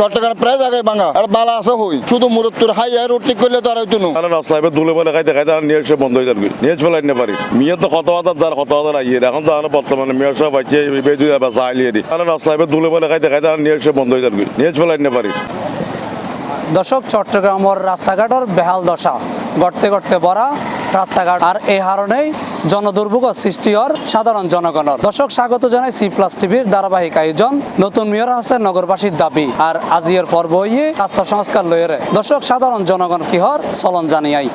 চট্টগ্রাম প্রায় জায়গায় ভাঙা আর বালা আছে হই শুধু মুরত্তুর হাই হাই রোড ঠিক করলে তার হইতো না রাস্তায় দুলে বলে খাইতে খাইতে আর নিয়ে এসে বন্ধ হয়ে যাবে নিয়ে ফেলাই নিতে পারি মেয়ে তো কত হাজার যার কত হাজার আইয়ে এখন তো আমরা বর্তমানে মেয়ের সব আছে বেজু যাবে চাইলিয়ে দিই আর রাস্তায় দুলে বলে খাইতে খাইতে আর নিয়ে এসে বন্ধ হয়ে যাবে নিয়ে ফেলাই নিতে পারি। দর্শক চট্টগ্রামের রাস্তাঘাটের বেহাল দশা গড়তে গড়তে ভরা রাস্তাঘাট আর এই কারণেই জনদুর্ভোগ সৃষ্টি হওয়ার সাধারণ জনগণের। দর্শক স্বাগত জানাই C+ টিভির ধারাবাহিক আয়োজন নতুন মেয়র আছে নগরবাসীর দাবি আর আজিয়ের পর্ব ইয়ে রাস্তা সংস্কার লইরে। দর্শক সাধারণ জনগণ কি হর চলন জানিয়াই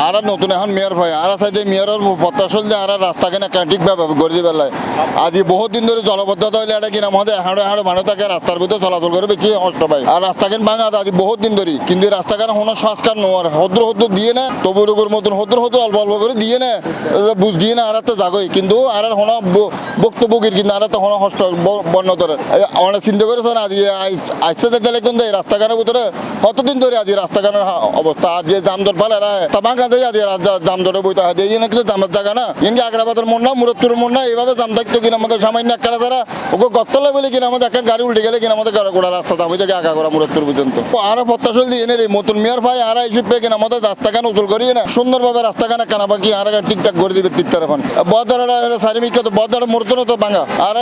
আর নতুন এখন মেয়র ভাই আর সাইডে মেয়রের প্রত্যাশা যে আর রাস্তাখানে ঠিকভাবে গড়ে দিবে আজি বহুত দিন ধরে জলবদ্ধতা হইলে এটা কিনা আমাদের হাঁড়ে হাঁড়ে মানুষ থাকে রাস্তার ভিতরে চলাচল করে বেশি কষ্ট পাই আর রাস্তাখান ভাঙা আজি বহুত দিন ধরে কিন্তু রাস্তাখানে কোনো সংস্কার নোয়ার হদ্র হদ্র দিয়ে না তবুরুগুর মতন হদ্র হদ্র অল্প অল্প করে দিয়ে না বুঝ দিয়ে না আর একটা জাগই কিন্তু আর হন বক্তব্যের কিন্তু আর একটা হন হস্ত বন্যতর অনেক চিন্তা করে আজি আসছে যে গেলে কিন্তু এই রাস্তাখানের ভিতরে কতদিন ধরে আজি রাস্তাখানের অবস্থা আজ যে জামদর পালে ভাঙা জাম ধরে বইতে হয় এই জন্য কিন্তু জামের জায়গা না কিন্তু আগ্রাবাদের মন না মুরত্তুর মন না এইভাবে জাম থাকতো কিনা আমাদের সামান্য একটা যারা ওকে গতলে বলে কিনা আমাদের একটা গাড়ি উল্টে গেলে কিনা আমাদের গোড়া রাস্তা দামি থেকে আঁকা করা মুরত্তুর পর্যন্ত আর প্রত্যাশল দিয়ে এনে মতন মেয়র ভাই আর হিসেবে কিনা আমাদের রাস্তাখান উচল করিয়ে না সুন্দরভাবে রাস্তাখানে কানা বাকি আর ঠিকঠাক করে দিবে তিন এখন বদারা সারিমিকা তো বদারা মুরতুন তো ভাঙা আর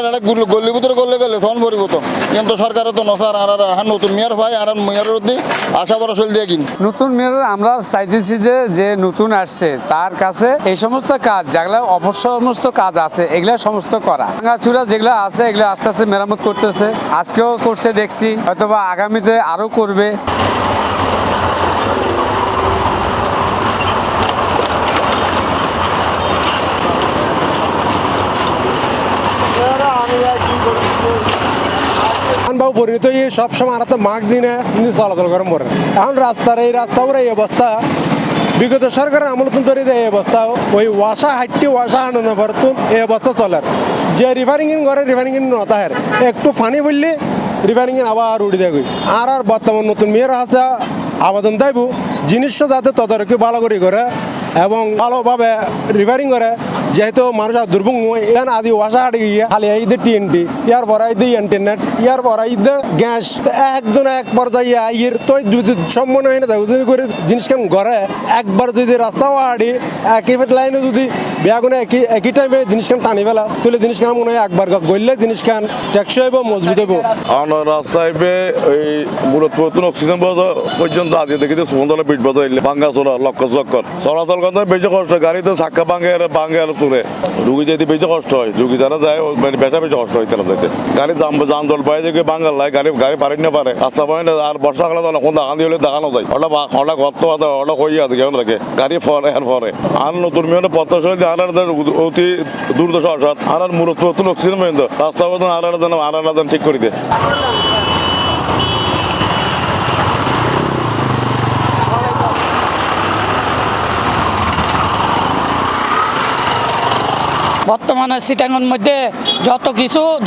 গল্লি ভিতরে গলে গেলে ফোন ভরিব তো কিন্তু সরকারের তো নসার আর নতুন মেয়র ভাই আর মেয়রের উদ্দি আশা বরসল দিয়ে কিন নতুন মেয়র আমরা চাইতেছি যে নতুন আসছে তার কাছে এই সমস্ত কাজ যেগুলো অপসমস্ত কাজ আছে এগুলা সমস্ত করা ভাঙাচুরা যেগুলো আছে এগুলো আস্তে আস্তে মেরামত করতেছে আজকেও করছে দেখছি হয়তোবা আগামীতে আরো করবে। পরিণত সবসময় আর তো মাঘ দিনে চলাচল করেন পরে এখন রাস্তার এই রাস্তা এই অবস্থা বিগত সরকারের আমলতুন ধরে এই অবস্থা ওই ওয়াসা হাইটটি ওয়াসা আনানো পরতুন এই অবস্থা চলার যে রিফারিং করে রিফারিং নতাহের একটু ফানি বললে রিফারিং আবার উড়ি দেয় আর বর্তমান নতুন মেয়ের আছে আবেদন দেব জিনিস যাতে তদারকি ভালো করে এবং ভালোভাবে রিপেয়ারিং করে যেহেতু মানুষ দুর্ভোগ এখানে আদি ওয়াসা হাটে গিয়ে খালি এই যে TNT ইয়ার পর এই ইন্টারনেট ইয়ার পর এই যে গ্যাস একজন এক পর্যায়ে আইয়ের তো সম্মান হয় না যদি করে জিনিস কেন ঘরে একবার যদি রাস্তাও হাঁটি একই লাইনে যদি বেগুনে একই টাইমে জিনিস খান টানি ফেলা তুলে জিনিস খান মনে হয় একবার গড়লে জিনিস খান টেকসই হইব মজবুত হইব। রাস্তায় এই মূলত অক্সিজেন পর্যন্ত আজকে দেখি সুন্দর পিঠ বাজাইলে ভাঙ্গা চলা লক্ষ চক্কর চলাচল করতে বেশি কষ্ট গাড়িতে চাক্কা ভাঙে আর চলে রুগী যেতে বেশি কষ্ট হয় রুগী যারা যায় মানে বেশা বেশি কষ্ট হয় তারা যেতে গাড়ি যান জল পাই যে বাঙ্গাল লাই গাড়ি পারেন না পারে রাস্তা পায় না আর বর্ষাকালে তো কোন দাগান দিয়ে দেখানো যায় ওটা গর্ত আছে ওটা হয়ে আছে কেমন থাকে গাড়ি ফরে আর নতুন মেয়ে প্রত্যাশা আর অতি দুর্দশা অসাত আর মূলত নতুন অক্সিজেন পর্যন্ত রাস্তা আর ঠিক করে দিয়ে। বর্তমানে চিটাঙ্গের মধ্যে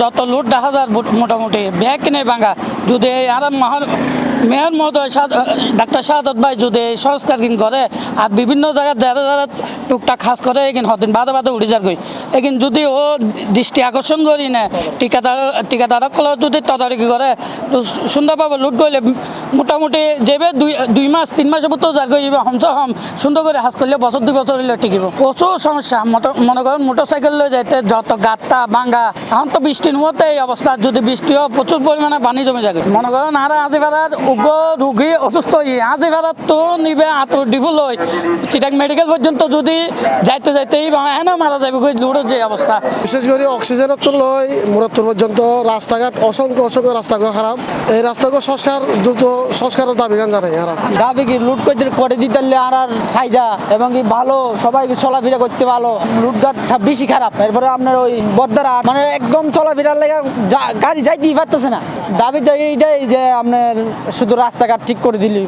যত লুট দেখা যায় মোটামুটি ব্যাগ কিনে ভাঙা যদি আর মেয়র মহোদয় ডাক্তার শাহাদত ভাই যদি সংস্কার কিন করে আর বিভিন্ন জায়গায় যারা টুকটাক খাস করে এগিন হদিন বাদে উড়ি যার গই এগিন যদি ও দৃষ্টি আকর্ষণ করি না ঠিকাদারকল যদি তদারকি করে সুন্দরভাবে লুট করলে মোটামুটি যেবে 2 মাস 3 মাসের মতো যার গই হম সুন্দর করে হাস করলে বছর 2 বছর হইলে টিকিব প্রচুর সমস্যা মনে করেন মোটরসাইকেল লয়ে যাইতে যত গাত্তা ভাঙ্গা এখন তো বৃষ্টির মধ্যে এই অবস্থা যদি বৃষ্টি হয় প্রচুর পরিমাণে পানি জমে যাবে মনে করেন আর আজিপাড়ার রুগী অসুস্থ হয়ে আজিপাড়ার তো নিবে ডিফুল হয় চিটাং মেডিকেল পর্যন্ত যদি যাইতে এনে মারা যাবে লুড়ো যে অবস্থা বিশেষ করে অক্সিজেনের তো লয় মুরাদপুর পর্যন্ত রাস্তাঘাট অসংখ্য রাস্তাঘাট খারাপ এই রাস্তাঘাট দ্রুত সংস্কারের দাবি গান জানাই দাবি কি লুট করে দিতে আর ফায়দা এবং কি ভালো সবাই চলাফেরা করতে ভালো লুটঘাট বেশি খারাপ এরপরে আপনার ওই বদ্দারা মানে একদম চলাফেরার লেগে গাড়ি যাইতেই পারতেছে না দাবিটা এইটাই যে আপনার শুধু রাস্তাঘাট ঠিক করে দিলেই